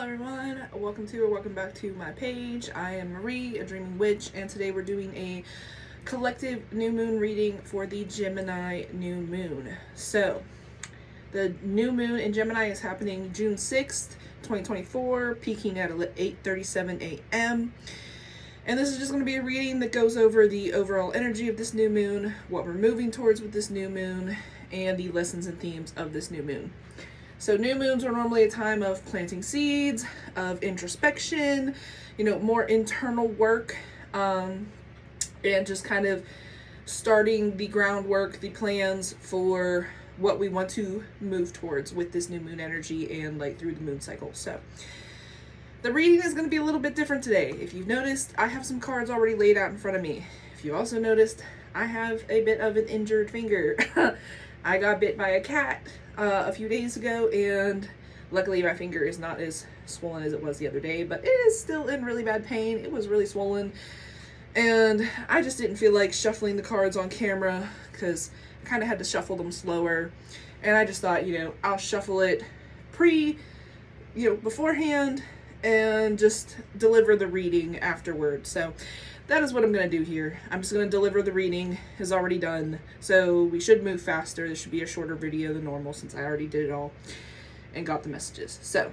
everyone, welcome back to my page. I am Marie, a dreaming witch, and today we're doing a collective new moon reading for the Gemini new moon. So the new moon in Gemini is happening June 6th, 2024, peaking at 8:37 a.m. And this is just going to be a reading that goes over the overall energy of this new moon, what we're moving towards with this new moon, and the lessons and themes of this new moon. So new moons are normally a time of planting seeds, of introspection, more internal work, and just kind of starting the groundwork, the plans for what we want to move towards with this new moon energy and like through the moon cycle. So the reading is going to be a little bit different today. If you've noticed, I have some cards already laid out in front of me. If you also noticed, I have a bit of an injured finger. I got bit by a cat a few days ago, and luckily my finger is not as swollen as it was the other day, but it is still in really bad pain. It was really swollen, and I just didn't feel like shuffling the cards on camera because I kind of had to shuffle them slower, and I just thought, I'll shuffle it beforehand and just deliver the reading afterward. So that is what I'm going to do here. I'm just going to deliver the reading. Is already done, so we should move faster. This should be a shorter video than normal since I already did it all and got the messages. So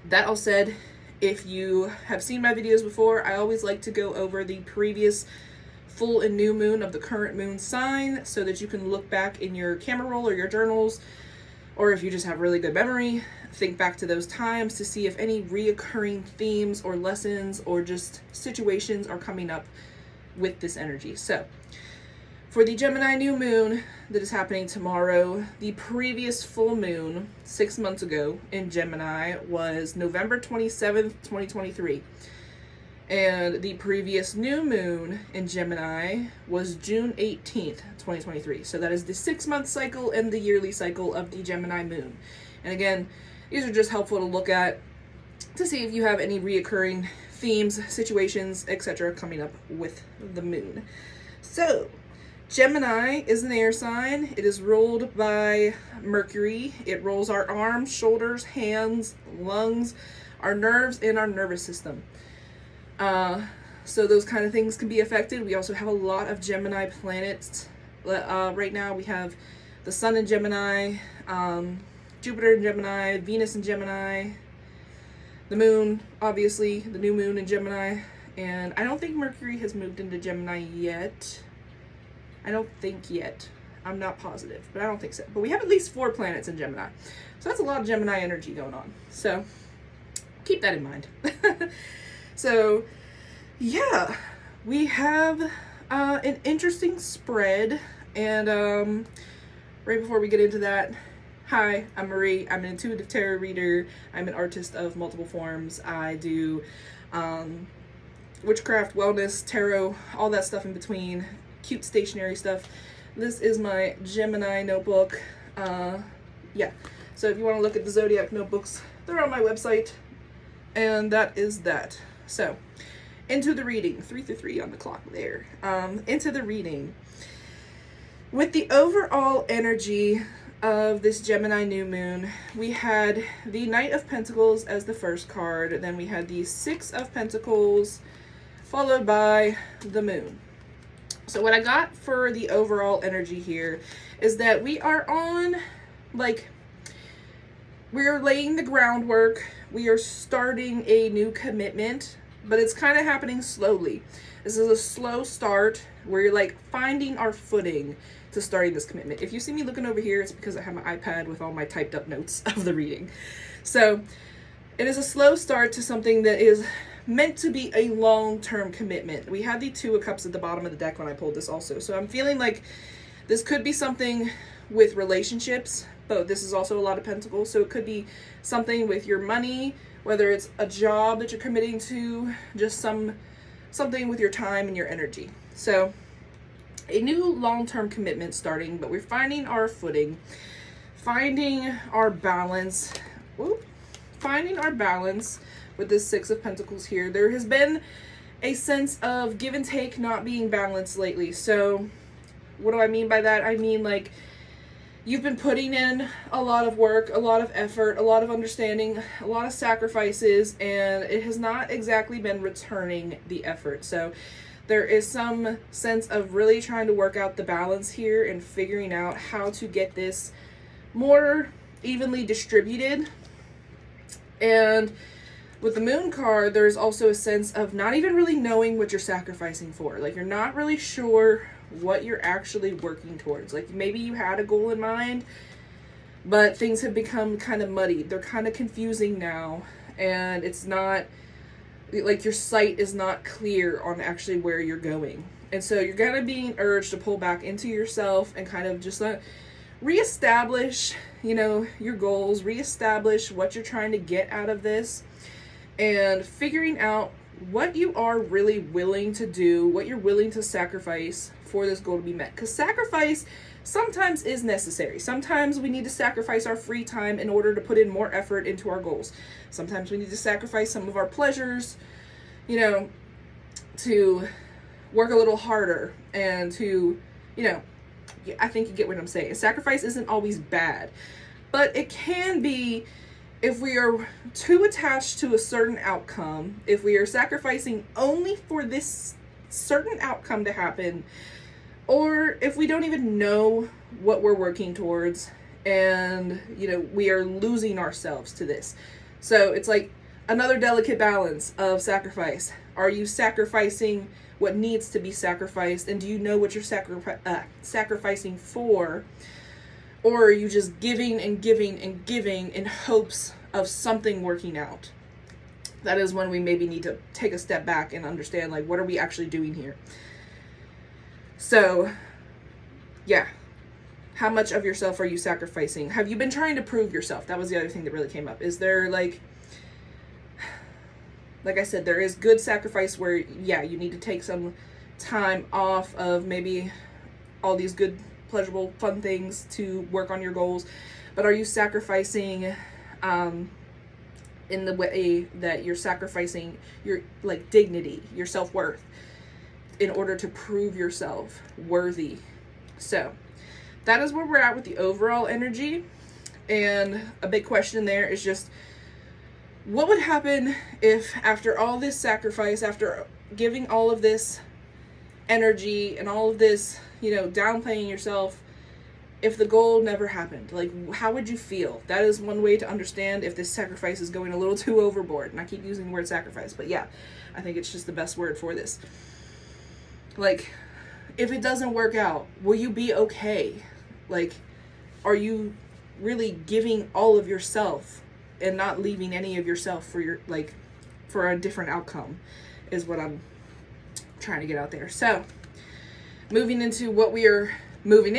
that all said, if you have seen my videos before, I always like to go over the previous full and new moon of the current moon sign so that you can look back in your camera roll or your journals, or if you just have really good memory, think back to those times to see if any reoccurring themes or lessons or just situations are coming up with this energy. So for the Gemini new moon that is happening tomorrow, the previous full moon 6 months ago in Gemini was November 27th, 2023. And the previous new moon in Gemini was June 18th, 2023. So that is the 6-month cycle and the yearly cycle of the Gemini moon. And again, these are just helpful to look at to see if you have any reoccurring themes, situations, etc. coming up with the moon. So Gemini is an air sign. It is ruled by Mercury. It rules our arms, shoulders, hands, lungs, our nerves, and our nervous system. So those kind of things can be affected. We also have a lot of Gemini planets. Right now we have the Sun in Gemini, Jupiter in Gemini, Venus in Gemini, the Moon, obviously, the new moon in Gemini, and I don't think Mercury has moved into Gemini yet. I don't think yet. I'm not positive, but I don't think so. But we have at least 4 planets in Gemini. So that's a lot of Gemini energy going on. So keep that in mind. So yeah, we have an interesting spread, and right before we get into that, hi, I'm Marie. I'm an intuitive tarot reader. I'm an artist of multiple forms. I do witchcraft, wellness, tarot, all that stuff in between, cute stationery stuff. This is my Gemini notebook. Yeah, so if you want to look at the zodiac notebooks, they're on my website, and that is that. So into the reading, 3:03 on the clock there. Into the reading. With the overall energy of this Gemini new moon, we had the Knight of Pentacles as the first card, then we had the Six of Pentacles, followed by the Moon. So what I got for the overall energy here is that we are on, we're laying the groundwork, we are starting a new commitment, but it's kind of happening slowly. This is a slow start where you're finding our footing to starting this commitment. If you see me looking over here, it's because I have my iPad with all my typed up notes of the reading. So it is a slow start to something that is meant to be a long-term commitment. We had the Two of Cups at the bottom of the deck when I pulled this also. So I'm feeling like this could be something with relationships, but this is also a lot of Pentacles. So it could be something with your money, whether it's a job that you're committing to, just something with your time and your energy. So a new long-term commitment starting, but we're finding our footing, finding our balance. Finding our balance with this Six of Pentacles here. There has been a sense of give and take not being balanced lately. So what do I mean by that? I mean You've been putting in a lot of work, a lot of effort, a lot of understanding, a lot of sacrifices, and it has not exactly been returning the effort. So there is some sense of really trying to work out the balance here and figuring out how to get this more evenly distributed. And with the Moon card, there's also a sense of not even really knowing what you're sacrificing for. Like, you're not really sure what you're actually working towards. Like, maybe you had a goal in mind, but things have become kind of muddy. They're kind of confusing now, and it's not, like, your sight is not clear on actually where you're going. And so you're kind of being urged to pull back into yourself and kind of just reestablish, you know, your goals, reestablish what you're trying to get out of this, and figuring out what you are really willing to do, what you're willing to sacrifice for this goal to be met. Because sacrifice sometimes is necessary. Sometimes we need to sacrifice our free time in order to put in more effort into our goals. Sometimes we need to sacrifice some of our pleasures, you know, to work a little harder and to, you know, I think you get what I'm saying. Sacrifice isn't always bad, but it can be if we are too attached to a certain outcome, if we are sacrificing only for this certain outcome to happen, or if we don't even know what we're working towards and, you know, we are losing ourselves to this. So it's like another delicate balance of sacrifice. Are you sacrificing what needs to be sacrificed, and do you know what you're sacrificing for? Or are you just giving and giving and giving in hopes of something working out? That is when we maybe need to take a step back and understand, like, what are we actually doing here? So, yeah. How much of yourself are you sacrificing? Have you been trying to prove yourself? That was the other thing that really came up. Is there, like I said, there is good sacrifice where, yeah, you need to take some time off of maybe all these good, pleasurable, fun things to work on your goals. But are you sacrificing in the way that you're sacrificing your, like, dignity, your self-worth, in order to prove yourself worthy? So that is where we're at with the overall energy. And a big question there is just, what would happen if after all this sacrifice, after giving all of this energy and all of this, you know, downplaying yourself, if the goal never happened? Like, how would you feel? That is one way to understand if this sacrifice is going a little too overboard. And I keep using the word sacrifice, but yeah, I think it's just the best word for this. Like, if it doesn't work out, will you be okay? Like, are you really giving all of yourself and not leaving any of yourself for your, like, for a different outcome, is what I'm trying to get out there. So, moving into what we are moving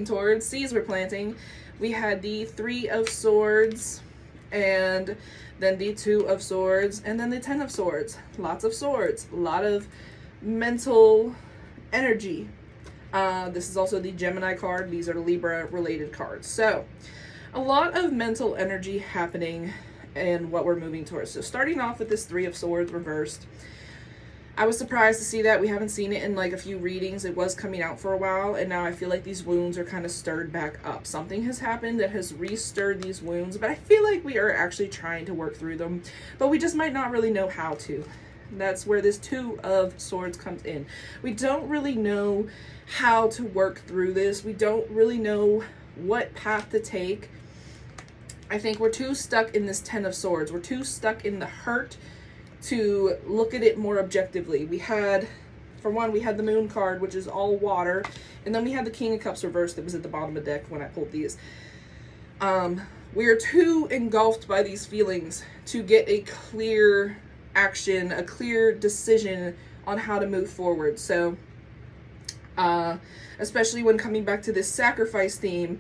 towards, seeds we're planting, we had the 3 of Swords, and then the 2 of Swords, and then the 10 of Swords. Lots of swords, a lot of mental energy. This is also the Gemini card. These are Libra related cards. So a lot of mental energy happening in what we're moving towards. So starting off with this 3 of Swords reversed, I was surprised to see that. We haven't seen it in like a few readings. It was coming out for a while, and now I feel like these wounds are kind of stirred back up. Something has happened that has re-stirred these wounds, but I feel like we are actually trying to work through them, but we just might not really know how to. That's where this 2 of Swords comes in. We don't really know how to work through this. We don't really know what path to take. I think we're too stuck in this 10 of Swords. We're too stuck in the hurt to look at it more objectively. We had, for one, we had the Moon card, which is all water, and then we had the King of Cups reversed that was at the bottom of the deck when I pulled these. We are too engulfed by these feelings to get a clear action, a clear decision on how to move forward. So, especially when coming back to this sacrifice theme,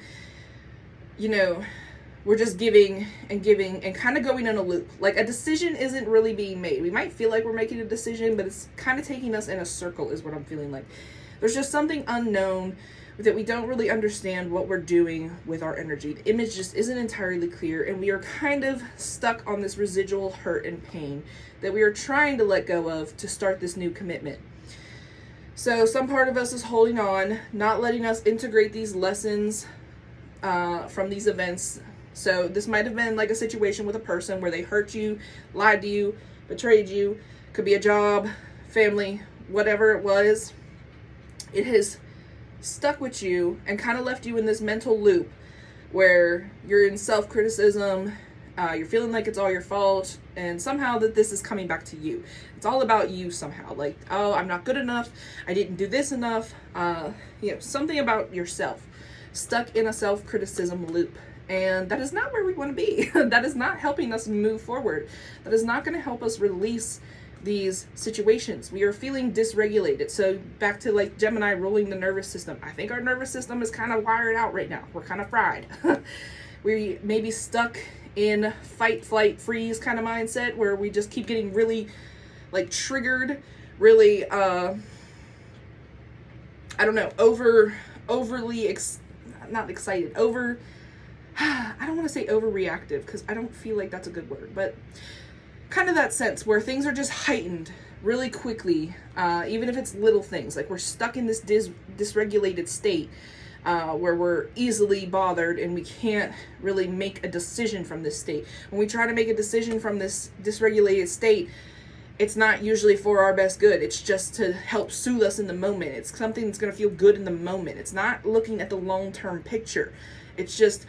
you know, we're just giving and giving and kind of going in a loop. Like, a decision isn't really being made. We might feel like we're making a decision, but it's kind of taking us in a circle is what I'm feeling like. There's just something unknown that we don't really understand what we're doing with our energy. The image just isn't entirely clear, and we are kind of stuck on this residual hurt and pain that we are trying to let go of to start this new commitment. So some part of us is holding on, not letting us integrate these lessons from these events. So this might have been like a situation with a person where they hurt you, lied to you, betrayed you. Could be a job, family, whatever it was. It has stuck with you and kind of left you in this mental loop where you're in self-criticism, you're feeling like it's all your fault, and somehow that this is coming back to you. It's all about you somehow. Like, oh, I'm not good enough. I didn't do this enough. Something about yourself. Stuck in a self-criticism loop. And that is not where we want to be. That is not helping us move forward. That is not going to help us release these situations. We are feeling dysregulated. So back to like Gemini ruling the nervous system. I think our nervous system is kind of wired out right now. We're kind of fried. We may be stuck in fight, flight, freeze kind of mindset where we just keep getting really like triggered, really, I don't know, overly, not excited, I don't want to say overreactive because I don't feel like that's a good word, but kind of that sense where things are just heightened really quickly, even if it's little things, like we're stuck in this dysregulated state where we're easily bothered and we can't really make a decision from this state. When we try to make a decision from this dysregulated state, it's not usually for our best good. It's just to help soothe us in the moment. It's something that's going to feel good in the moment. It's not looking at the long-term picture. It's just,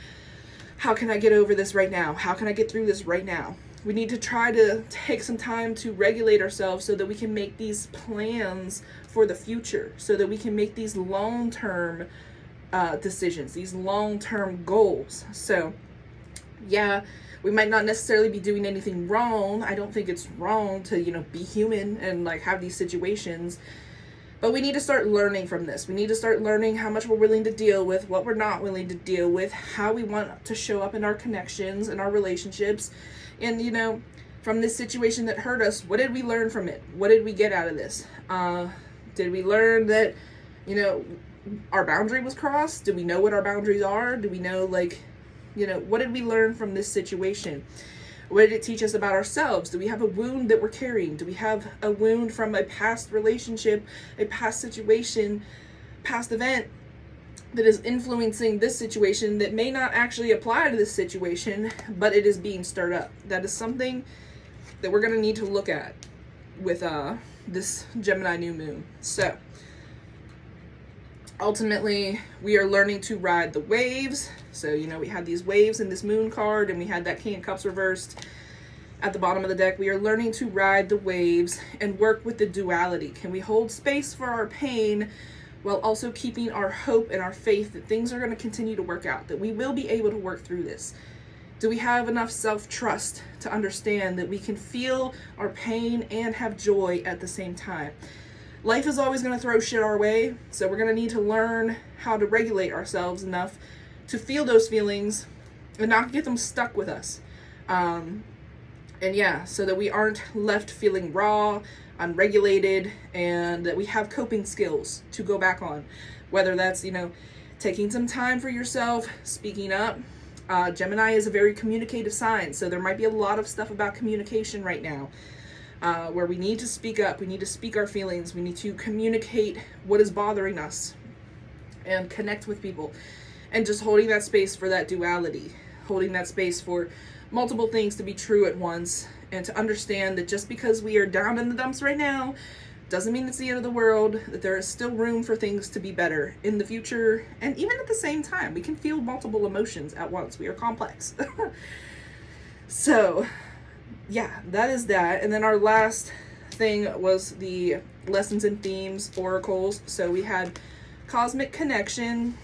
how can I get over this right now? How can I get through this right now? We need to try to take some time to regulate ourselves so that we can make these plans for the future, so that we can make these long-term decisions, these long-term goals. So, yeah, we might not necessarily be doing anything wrong. I don't think it's wrong to, be human and like have these situations. But we need to start learning from this. We need to start learning how much we're willing to deal with, what we're not willing to deal with, how we want to show up in our connections and our relationships. And, from this situation that hurt us, what did we learn from it? What did we get out of this? Did we learn that, our boundary was crossed? Do we know what our boundaries are? Do we know, what did we learn from this situation? What did it teach us about ourselves? Do we have a wound that we're carrying? Do we have a wound from a past relationship, a past situation, past event that is influencing this situation that may not actually apply to this situation, but it is being stirred up? That is something that we're going to need to look at with this Gemini New Moon. So, ultimately, we are learning to ride the waves. So, we had these waves in this moon card, and we had that King of Cups reversed at the bottom of the deck. We are learning to ride the waves and work with the duality. Can we hold space for our pain while also keeping our hope and our faith that things are going to continue to work out, that we will be able to work through this? Do we have enough self-trust to understand that we can feel our pain and have joy at the same time? Life is always going to throw shit our way, so we're going to need to learn how to regulate ourselves enough to feel those feelings and not get them stuck with us. So that we aren't left feeling raw, unregulated, and that we have coping skills to go back on. Whether that's, taking some time for yourself, speaking up. Gemini is a very communicative sign, so there might be a lot of stuff about communication right now. Where we need to speak up, we need to speak our feelings, we need to communicate what is bothering us and connect with people, and just holding that space for that duality, holding that space for multiple things to be true at once, and to understand that just because we are down in the dumps right now doesn't mean it's the end of the world, that there is still room for things to be better in the future, and even at the same time, we can feel multiple emotions at once. We are complex. So, yeah, that is that. And then our last thing was the lessons and themes oracles. So we had cosmic connection,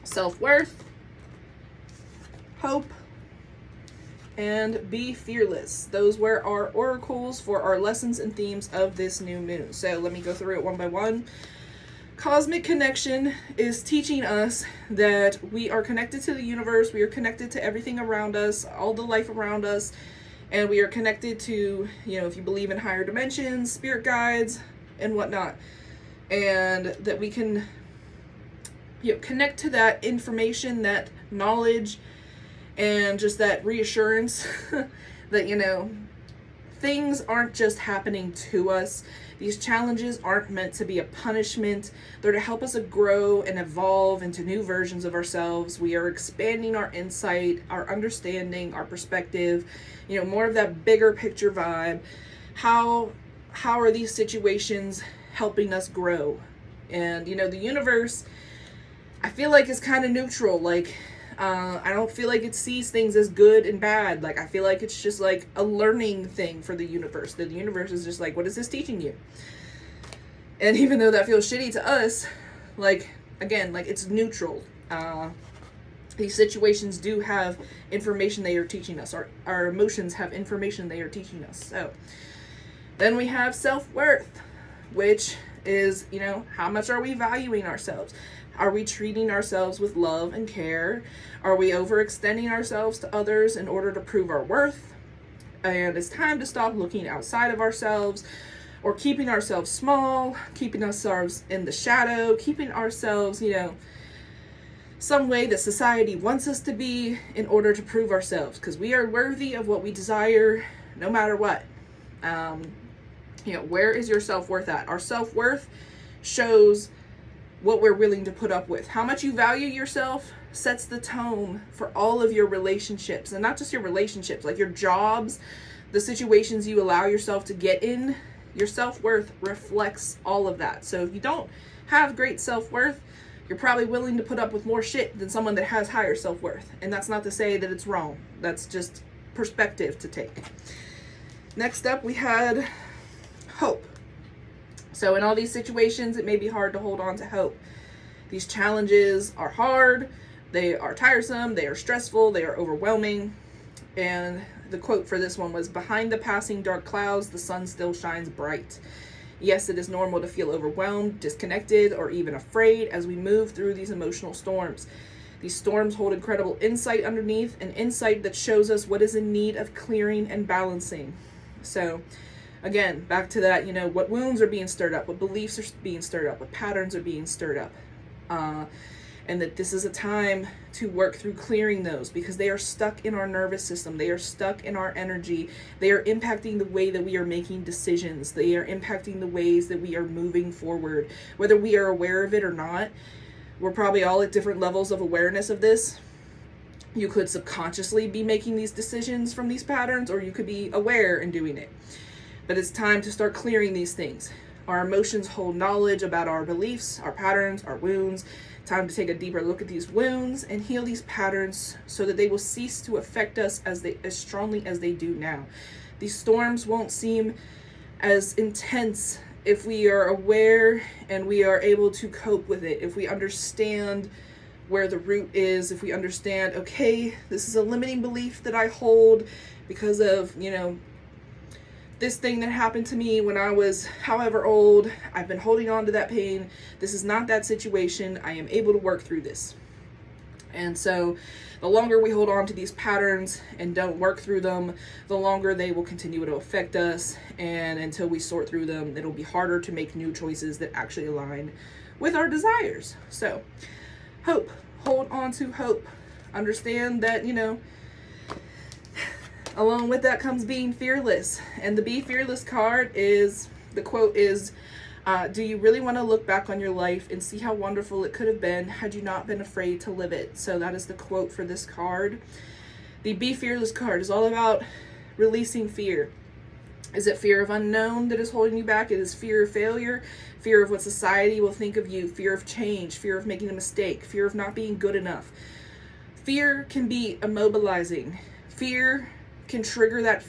self-worth, hope, and be fearless. Those were our oracles for our lessons and themes of this new moon. So let me go through it one by one. Cosmic connection is teaching us that we are connected to the universe, we are connected to everything around us, all the life around us, and we are connected to, if you believe in higher dimensions, spirit guides, and whatnot. And that we can, connect to that information, that knowledge, and just that reassurance that, things aren't just happening to us. These challenges aren't meant to be a punishment. They're to help us grow and evolve into new versions of ourselves. We are expanding our insight, our understanding, our perspective, more of that bigger picture vibe. How are these situations helping us grow? And, the universe, I feel like, is kind of neutral. Like, I don't feel like it sees things as good and bad. Like, I feel like it's just like a learning thing for the universe. The universe is just like, what is this teaching you? And even though that feels shitty to us, like, again, like, it's neutral. These situations do have information they are teaching us. Our emotions have information they are teaching us. So then we have self-worth, which is, how much are we valuing ourselves? Are we treating ourselves with love and care? Are we overextending ourselves to others in order to prove our worth? And it's time to stop looking outside of ourselves, or keeping ourselves small, keeping ourselves in the shadow, keeping ourselves, some way that society wants us to be in order to prove ourselves, because we are worthy of what we desire no matter what. Where is your self-worth at? Our self-worth shows what we're willing to put up with. How much you value yourself sets the tone for all of your relationships, and not just your relationships, like your jobs, the situations you allow yourself to get in. Your self-worth reflects all of that. So if you don't have great self-worth, you're probably willing to put up with more shit than someone that has higher self-worth. And that's not to say that it's wrong. That's just perspective to take. Next up, we had hope. So in all these situations, it may be hard to hold on to hope. These challenges are hard, they are tiresome, they are stressful, they are overwhelming. And the quote for this one was, "Behind the passing dark clouds, the sun still shines bright." Yes, it is normal to feel overwhelmed, disconnected, or even afraid as we move through these emotional storms. These storms hold incredible insight underneath, an insight that shows us what is in need of clearing and balancing. So again, back to that, what wounds are being stirred up, what beliefs are being stirred up, what patterns are being stirred up. And that this is a time to work through clearing those, because they are stuck in our nervous system. They are stuck in our energy. They are impacting the way that we are making decisions. They are impacting the ways that we are moving forward. Whether we are aware of it or not, we're probably all at different levels of awareness of this. You could subconsciously be making these decisions from these patterns, or you could be aware and doing it. But it's time to start clearing these things. Our emotions hold knowledge about our beliefs, our patterns, our wounds. Time to take a deeper look at these wounds and heal these patterns so that they will cease to affect us as strongly as they do now. These storms won't seem as intense if we are aware and we are able to cope with it. If we understand where the root is, if we understand, okay, this is a limiting belief that I hold because of, this thing that happened to me when I was however old. I've been holding on to that pain. This is not that situation. I am able to work through this. And so the longer we hold on to these patterns and don't work through them, the longer they will continue to affect us. And until we sort through them, it'll be harder to make new choices that actually align with our desires. So hope, hold on to hope. Understand that, along with that comes being fearless. And the Be Fearless card the quote is, do you really want to look back on your life and see how wonderful it could have been had you not been afraid to live it? So that is the quote for this card. The Be Fearless card is all about releasing fear. Is it fear of unknown that is holding you back? It is fear of failure, fear of what society will think of you, fear of change, fear of making a mistake, fear of not being good enough. Fear can be immobilizing. Fear can trigger that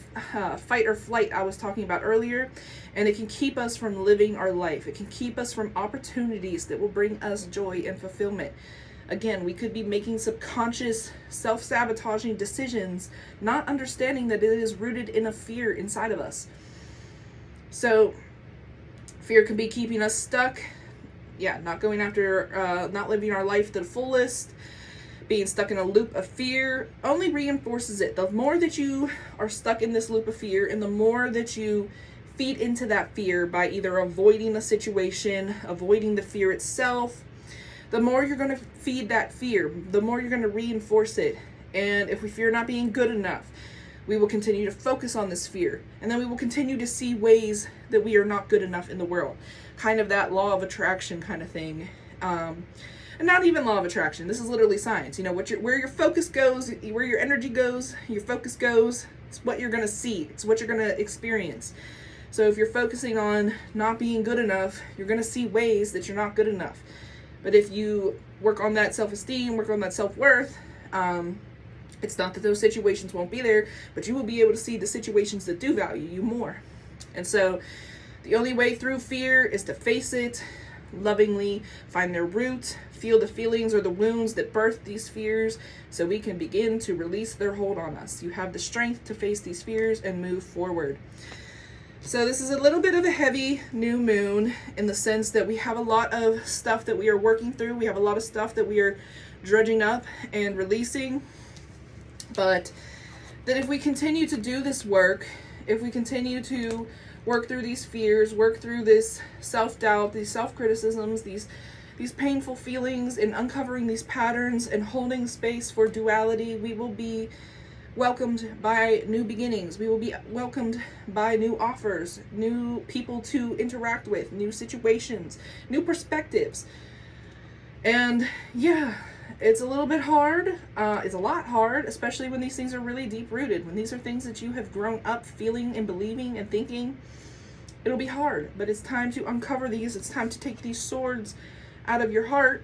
fight or flight I was talking about earlier, and it can keep us from living our life. It can keep us from opportunities that will bring us joy and fulfillment. Again, we could be making subconscious, self-sabotaging decisions, not understanding that it is rooted in a fear inside of us. So fear can be keeping us stuck, not going after, not living our life to the fullest. Being stuck in a loop of fear only reinforces it. The more that you are stuck in this loop of fear, and the more that you feed into that fear by either avoiding the situation, avoiding the fear itself, the more you're going to feed that fear, the more you're going to reinforce it. And if we fear not being good enough, we will continue to focus on this fear. And then we will continue to see ways that we are not good enough in the world. Kind of that law of attraction kind of thing. And not even law of attraction. This is literally science. You know, where your focus goes, where your energy goes, your focus goes, it's what you're going to see. It's what you're going to experience. So if you're focusing on not being good enough, you're going to see ways that you're not good enough. But if you work on that self-esteem, work on that self-worth, it's not that those situations won't be there, but you will be able to see the situations that do value you more. And so the only way through fear is to face it lovingly, find their root, feel the feelings or the wounds that birth these fears, so we can begin to release their hold on us. You have the strength to face these fears and move forward. So this is a little bit of a heavy new moon in the sense that we have a lot of stuff that we are working through. We have a lot of stuff that we are dredging up and releasing. But that if we continue to do this work, if we continue to work through these fears, work through this self-doubt, these self-criticisms, these painful feelings, and uncovering these patterns and holding space for duality, we will be welcomed by new beginnings. We will be welcomed by new offers, new people to interact with, new situations, new perspectives. And yeah, it's a little bit hard. It's a lot hard, especially when these things are really deep-rooted. When these are things that you have grown up feeling and believing and thinking, it'll be hard. But it's time to uncover these. It's time to take these swords out of your heart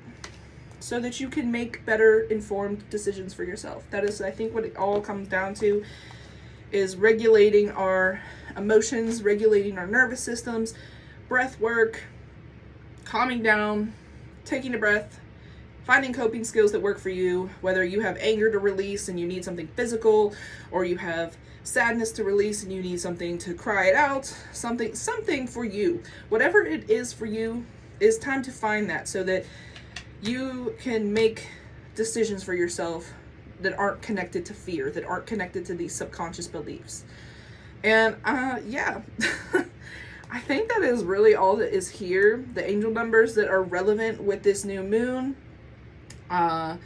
so that you can make better informed decisions for yourself. That is, I think, what it all comes down to, is regulating our emotions, regulating our nervous systems, breath work, calming down, taking a breath, finding coping skills that work for you, whether you have anger to release and you need something physical, or you have sadness to release and you need something to cry it out, something for you. Whatever it is for you, is time to find that so that you can make decisions for yourself that aren't connected to fear, that aren't connected to these subconscious beliefs. And yeah, I think that is really all that is here. The angel numbers that are relevant with this new moon can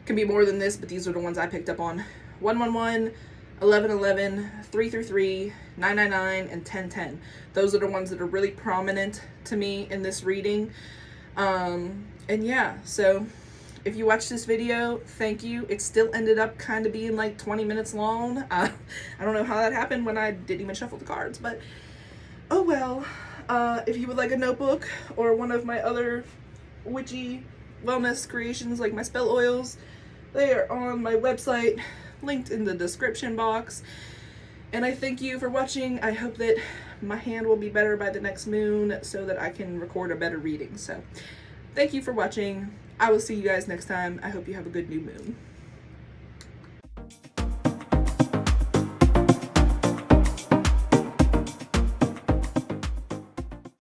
be more than this, but these are the ones I picked up on. 111, 1111, 333, 999, and 1010. Those are the ones that are really prominent to me in this reading. And yeah, so if you watched this video, thank you. It still ended up kind of being like 20 minutes long. I don't know how that happened when I didn't even shuffle the cards, but oh well. If you would like a notebook or one of my other witchy wellness creations like my spell oils, they are on my website, linked in the description box. And I thank you for watching. I hope that my hand will be better by the next moon so that I can record a better reading. So thank you for watching. I will see you guys next time. I hope you have a good new moon.